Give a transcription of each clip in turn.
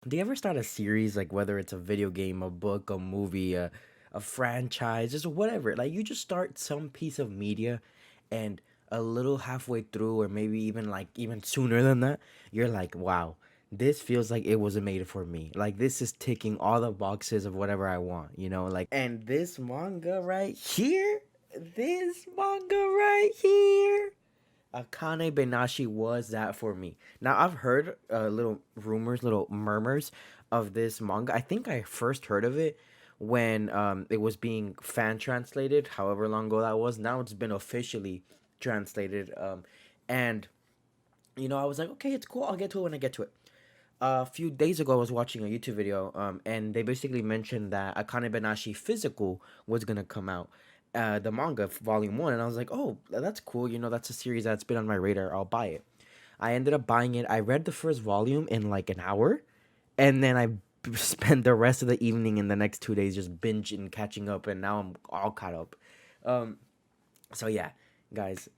Do you ever start a series, like whether it's a video game, a book, a movie, a franchise, just whatever? Like you just start some piece of media, and a little halfway through, or maybe even like even sooner than that, you're like, wow, this feels like it was made for me. Like this is ticking all the boxes of whatever I want, like. And this manga right here, this manga right here. Akane Banashi was that for me. Now I've heard little rumors, little murmurs of this manga. I think I first heard of it when it was being fan translated, however long ago that was. Now it's been officially translated, and I was like, okay, it's cool. I'll get to it when I get to it. A few days ago, I was watching a YouTube video, and they basically mentioned that Akane Banashi Physical was gonna come out, the manga volume one, and I was like, oh, that's cool. That's a series that's been on my radar. I'll buy it. I ended up buying it. I read the first volume in like an hour, and then I spent the rest of the evening and the next 2 days just binging, catching up, and now I'm all caught up. Um, so yeah, guys,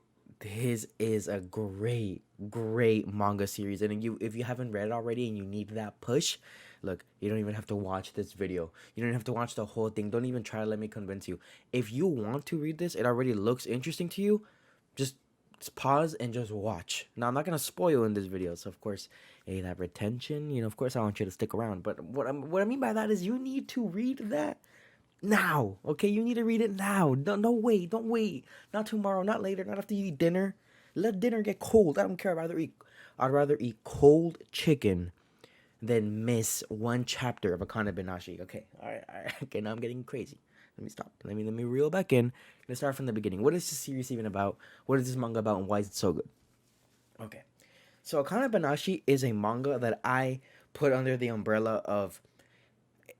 his is a great manga series, and if you haven't read it already and you need that push, look, you don't even have to watch this video. You don't have to watch the whole thing. Don't even try to let me convince you. If you want to read this, it already looks interesting to you. Just pause and just watch. Now I'm not gonna spoil in this video, so of course, hey, that retention. Of course, I want you to stick around. But what I mean by that is you need to read that now. Okay, you need to read it now. No wait, don't wait. Not tomorrow, not later, not after you eat dinner. Let dinner get cold. I don't care. I'd rather eat cold chicken than miss one chapter of Akane Binashi. Okay, all right. Okay, now I'm getting crazy. Let me stop. Let me reel back in. Let's start from the beginning. What is this series even about? What is this manga about, and why is it so good? Okay, so Akane Banashi is a manga that I put under the umbrella of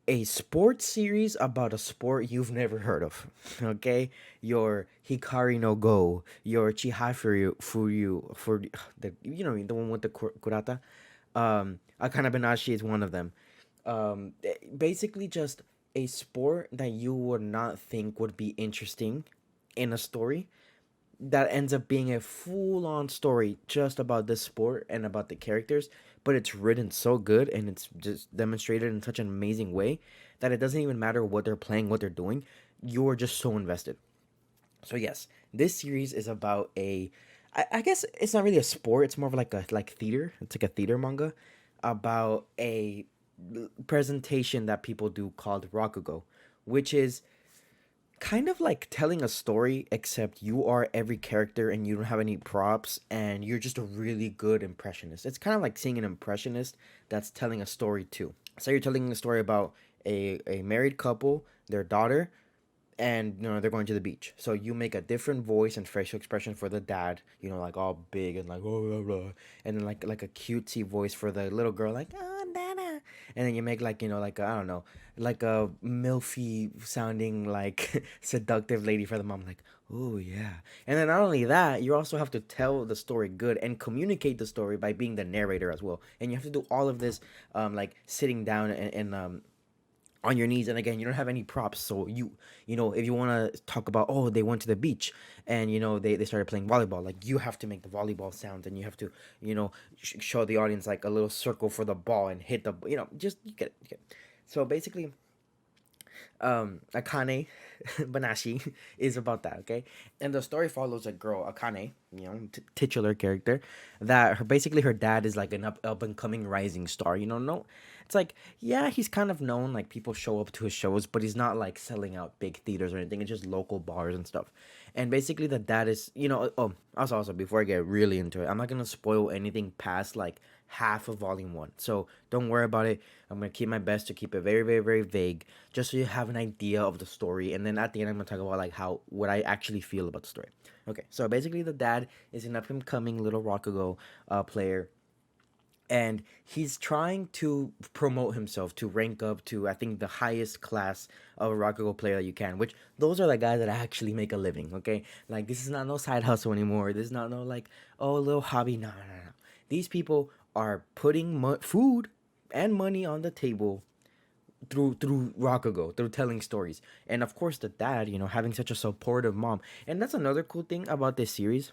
a sports series about a sport you've never heard of. Okay, your Hikari no Go, your Chihai for the one with the kurata. Akane Banashi is one of them. Basically just a sport that you would not think would be interesting in a story that ends up being a full on story just about this sport and about the characters, but it's written so good and it's just demonstrated in such an amazing way that it doesn't even matter what they're playing, what they're doing. You're just so invested. So yes, this series is about I guess it's not really a sport. It's more of like a theater. It's like a theater manga about a presentation that people do called Rakugo, which is kind of like telling a story, except you are every character and you don't have any props and you're just a really good impressionist. It's kind of like seeing an impressionist that's telling a story too. So you're telling a story about a married couple, their daughter, and they're going to the beach. So you make a different voice and facial expression for the dad, like all big and like oh blah, blah. And then like a cutesy voice for the little girl, like oh Nana. And then you make like like I don't know, like a milfy sounding like seductive lady for the mom, like oh yeah. And then not only that, you also have to tell the story good and communicate the story by being the narrator as well. And you have to do all of this, like sitting down and on your knees, and again you don't have any props, so if you want to talk about, oh, they went to the beach and they started playing volleyball, like you have to make the volleyball sound, and you have to show the audience like a little circle for the ball and hit the, just you get it. So basically, Akane Banashi is about that, okay? And the story follows a girl, Akane, titular character, that basically her dad is like an up and coming rising star. No, it's like, yeah, he's kind of known, like people show up to his shows, but he's not like selling out big theaters or anything. It's just local bars and stuff. And basically, the dad is, oh, also before I get really into it, I'm not gonna spoil anything past like half of volume one. So don't worry about it. I'm gonna keep my best to keep it very, very, very vague, just so you have an idea of the story. And then at the end, I'm gonna talk about like what I actually feel about the story. Okay, so basically, the dad is an up and coming little Rakugo player, and he's trying to promote himself to rank up to, I think, the highest class of a Rakugo player that you can, which those are the guys that actually make a living. Okay, like this is not no side hustle anymore. This is not no like, oh, a little hobby. No, no, no, no. These people are putting food and money on the table through Rakugo, through telling stories. And of course the dad, having such a supportive mom. And that's another cool thing about this series,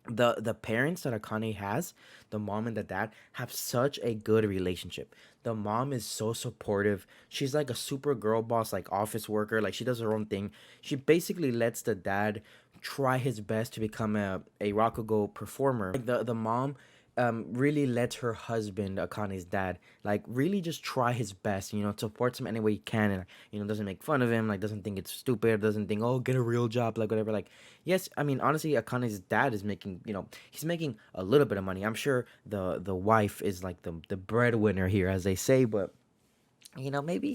The parents that Akane has, the mom and the dad, have such a good relationship. The mom is so supportive. She's like a super girl boss, like office worker. Like she does her own thing. She basically lets the dad try his best to become a Rakugo performer. Like the mom really lets her husband, Akane's dad, like really just try his best, supports him any way he can, and doesn't make fun of him, like doesn't think it's stupid, doesn't think, oh, get a real job, like whatever. Like, yes, I mean, honestly, Akane's dad is making, he's making a little bit of money. I'm sure the wife is like the breadwinner here, as they say, but maybe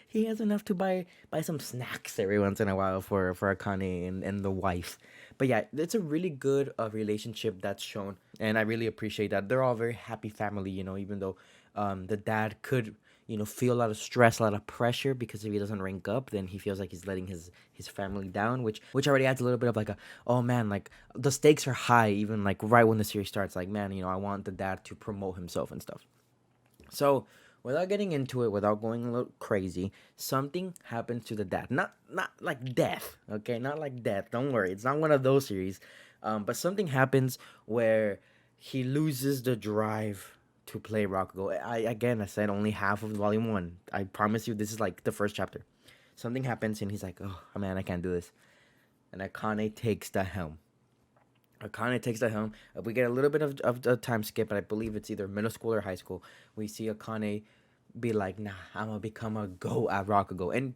he has enough to buy some snacks every once in a while for Akane and the wife. But yeah, it's a really good relationship that's shown, and I really appreciate that. They're all very happy family, even though the dad could feel a lot of stress, a lot of pressure, because if he doesn't rank up, then he feels like he's letting his family down, which already adds a little bit of like a, oh man, like the stakes are high, even like right when the series starts, like, man, I want the dad to promote himself and stuff. So, without getting into it, without going a little crazy, something happens to the dad. Not like death, okay? Not like death. Don't worry, it's not one of those series. But something happens where he loses the drive to play Rakugo. I said only half of volume one. I promise you, this is like the first chapter. Something happens and he's like, oh man, I can't do this. And Akane takes the helm. Akane takes the helm. We get a little bit of the time skip, but I believe it's either middle school or high school. We see Akane be like, nah, I'm gonna become a go at Rakugo. And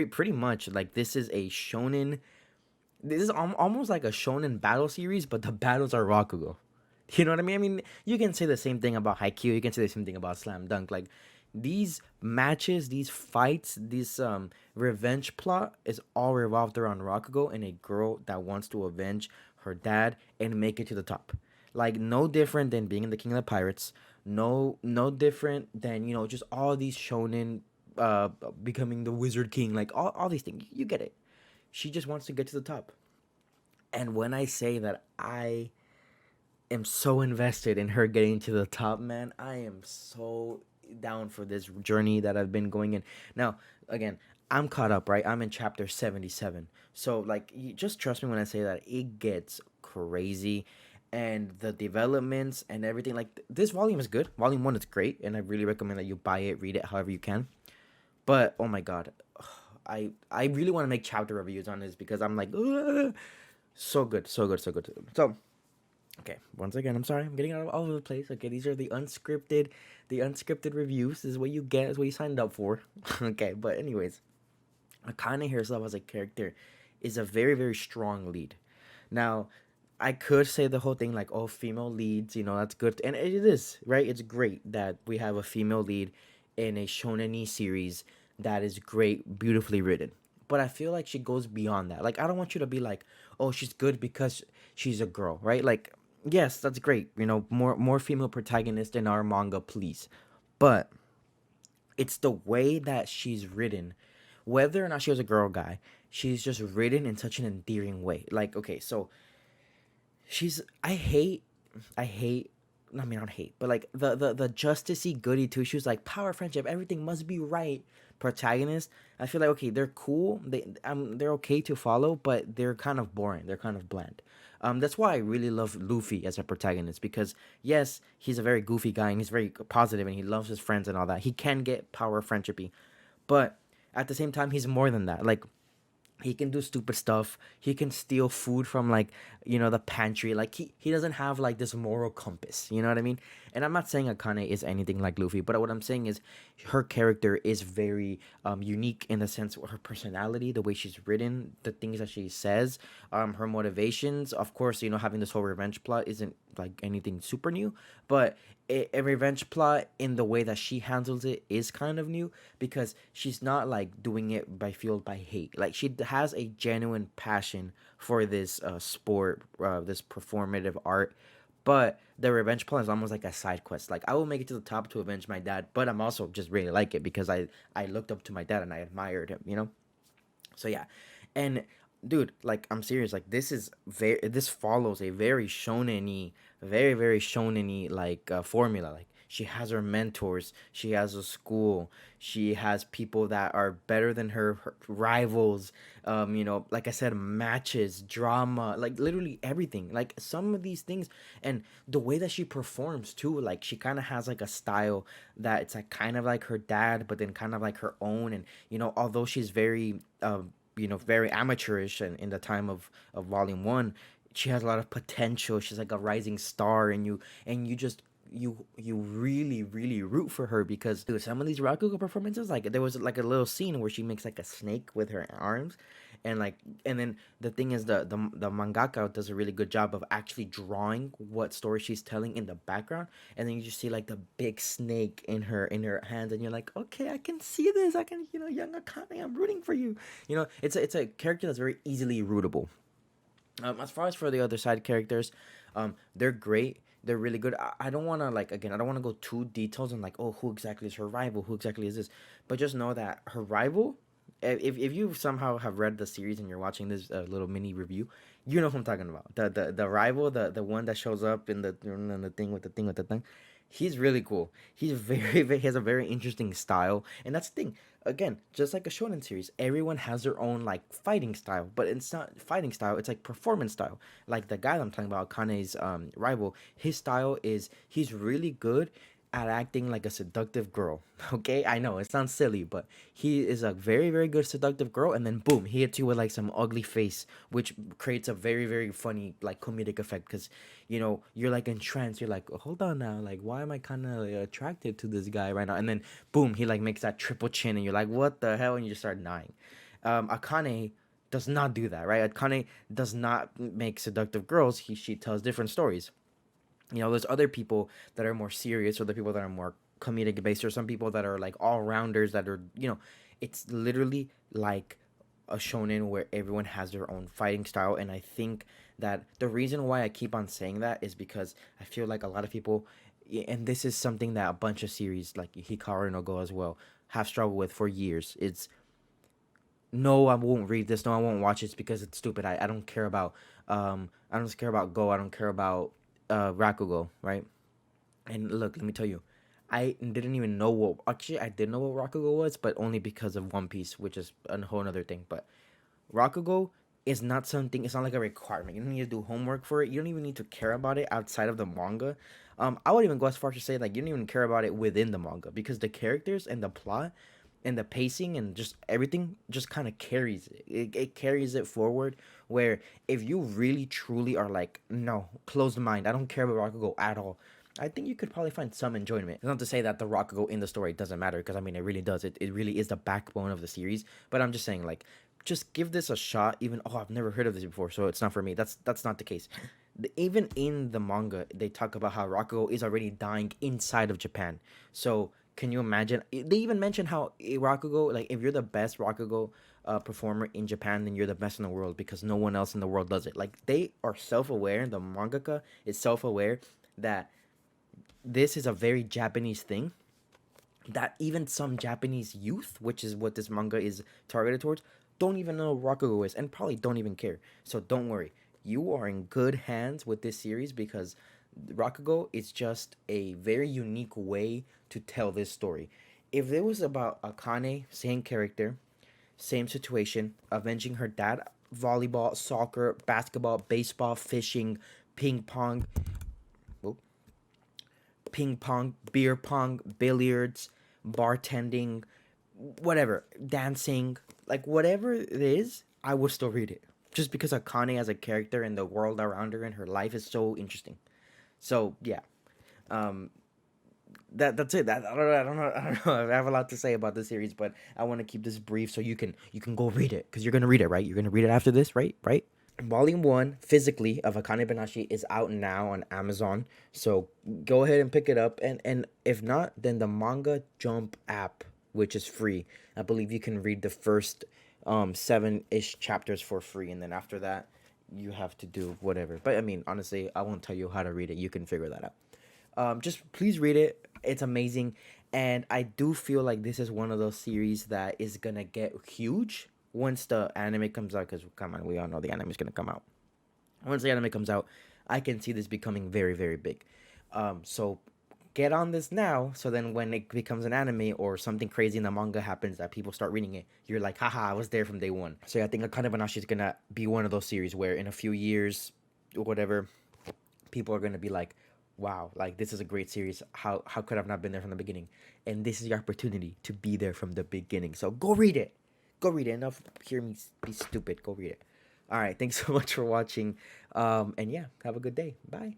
pretty much, like, this is a shonen. This is almost like a shonen battle series, but the battles are Rakugo. You know what I mean? I mean, you can say the same thing about Haikyuu. You can say the same thing about Slam Dunk. Like, these matches, these fights, this revenge plot is all revolved around Rakugo and a girl that wants to avenge her dad and make it to the top. Like, no different than being in the King of the Pirates. No different than just all these shonen uh becoming the Wizard King. Like all these things. You get it. She just wants to get to the top. And when I say that I am so invested in her getting to the top, man, I am so down for this journey that I've been going in. Now, again, I'm caught up, right? I'm in chapter 77. So, like, just trust me when I say that it gets crazy, and the developments and everything. Like, this volume is good. Volume 1 is great, and I really recommend that you buy it, read it however you can. But, oh my god, I really want to make chapter reviews on this because I'm like, "Ugh." So good, so good, so good. So, okay, once again, I'm sorry, I'm getting all over the place. Okay, these are the unscripted reviews. This is what you get, is what you signed up for. Okay, but anyways, Akane herself as a character is a very, very strong lead. Now, I could say the whole thing like, oh, female leads, that's good, and it is right. It's great that we have a female lead in a shonen series that is great, beautifully written. But I feel like she goes beyond that. Like, I don't want you to be like, oh, she's good because she's a girl, right? Like, yes, that's great. More female protagonists in our manga, please. But it's the way that she's written, whether or not she was a girl or guy. She's just written in such an endearing way. Like, okay, so she's I hate I mean, I don't hate, but like the justicey goody two shoes, like power friendship, everything must be right. Protagonist, I feel like, okay, they're cool, they're okay to follow, but they're kind of boring, they're kind of bland. That's why I really love Luffy as a protagonist, because yes, he's a very goofy guy and he's very positive and he loves his friends and all that. He can get power friendshipy, but at the same time, he's more than that. Like, he can do stupid stuff. He can steal food from, like, the pantry. Like, he doesn't have like this moral compass, you know what I mean? And I'm not saying Akane is anything like Luffy, but what I'm saying is her character is very unique in the sense of her personality, the way she's written, the things that she says, her motivations. Of course, having this whole revenge plot isn't like anything super new, but a revenge plot in the way that she handles it is kind of new, because she's not like doing it by fueled by hate. Like, she has a genuine passion for this sport, this performative art. But the revenge plot is almost like a side quest. Like, I will make it to the top to avenge my dad, but I'm also just really like it because I looked up to my dad and I admired him. So yeah, and dude, like, I'm serious. Like, this follows a very shonen-y, very, very shonen-y, like, formula. Like, She has her mentors. She has a school. She has people that are better than her rivals. Like I said, matches, drama, like literally everything. Like some of these things, and the way that she performs too. Like she kind of has like a style that it's like kind of like her dad, but then kind of like her own. And although she's very very amateurish in the time of volume one, she has a lot of potential. She's like a rising star, and you just you really root for her because dude, some of these Rakugo performances, like there was like a little scene where she makes like a snake with her arms, and then the thing is the mangaka does a really good job of actually drawing what story she's telling in the background, and then you just see like the big snake in her hands, and you're like, okay, I can see this. I can, young Akane, I'm rooting for you. It's a character that's very easily rootable. As far as for the other side characters, they're great. They're really good. I don't want to, like, again, I don't want to go too details on like, oh, who exactly is her rival, who exactly is this, but just know that her rival, if you somehow have read the series and you're watching this little mini review, you know who I'm talking about. The rival, the one that shows up in the thing with the thing. He's really cool. He's he has a very interesting style, and that's the thing. Again, just like a shonen series, everyone has their own like fighting style, but it's not fighting style. It's like performance style. Like the guy that I'm talking about, Kane's rival, his style is he's really good at acting like a seductive girl. Okay, I know it sounds silly, but he is a very, very good seductive girl, and then boom, he hits you with like some ugly face, which creates a very, very funny like comedic effect because you're like entranced. You're like, hold on now, like why am I kind of attracted to this guy right now? And then boom, he like makes that triple chin, and you're like, what the hell? And you just start dying. Akane does not do that, right? Akane does not make seductive girls. She tells different stories. There's other people that are more serious, or the people that are more comedic based, or some people that are like all rounders that are, it's literally like a shonen where everyone has their own fighting style. And I think that the reason why I keep on saying that is because I feel like a lot of people, and this is something that a bunch of series like Hikaru no Go as well have struggled with for years. It's no, I won't read this. No, I won't watch it because it's stupid. I don't care about I don't care about Go. I don't care about Rakugo, right? And look, let me tell you, I didn't even know what. Actually, I did know what Rakugo was, but only because of One Piece, which is a whole other thing. But Rakugo is not something. It's not like a requirement. You don't need to do homework for it. You don't even need to care about it outside of the manga. I would even go as far as to say like you don't even care about it within the manga because the characters and the plot and the pacing and just everything just kind of carries it. It carries it forward. Where if you really truly are like, no, closed mind, I don't care about Rakugo at all. I think you could probably find some enjoyment. It's not to say that the Rakugo in the story doesn't matter, because I mean it really does. It really is the backbone of the series. But I'm just saying, like, just give this a shot. Even, oh, I've never heard of this before, so it's not for me. That's not the case. Even in the manga, they talk about how Rakugo is already dying inside of Japan. So can you imagine? They even mention how Rakugo, like, if you're the best Rakugo performer in Japan, then you're the best in the world because no one else in the world does it. Like, they are self aware. The mangaka is self aware that this is a very Japanese thing, that even some Japanese youth, which is what this manga is targeted towards, don't even know what Rakugo is and probably don't even care. So don't worry. You are in good hands with this series because Rakugo is just a very unique way to tell this story. If it was about Akane, same character, same situation, avenging her dad, volleyball, soccer, basketball, baseball, fishing, ping pong, beer pong, billiards, bartending, whatever, dancing, like whatever it is, I would still read it. Just because Akane as a character and the world around her and her life is so interesting. So yeah, um, that's it. I don't know. I have a lot to say about this series, but I want to keep this brief so you can go read it because you're gonna read it, right? You're gonna read it after this, right? Right? Volume 1 physically of Akane Banashi is out now on Amazon. So go ahead and pick it up. And if not, then the Manga Jump app, which is free. I believe you can read the first 7-ish chapters for free. And then after that, you have to do whatever. But I mean, honestly, I won't tell you how to read it. You can figure that out. Just please read it. It's amazing. And I do feel like this is one of those series that is going to get huge once the anime comes out, because come on, we all know the anime is gonna come out. Once the anime comes out, I can see this becoming very, very big. So get on this now, so then when it becomes an anime or something crazy in the manga happens that people start reading it, you're like, haha, I was there from day one. So yeah, I think Akane Banashi is gonna be one of those series where in a few years or whatever, people are gonna be like, wow, like this is a great series. How could I've not been there from the beginning? And this is your opportunity to be there from the beginning. So go read it. Go read it. Enough hear me be stupid. Go read it. All right, thanks so much for watching. And yeah, have a good day. Bye.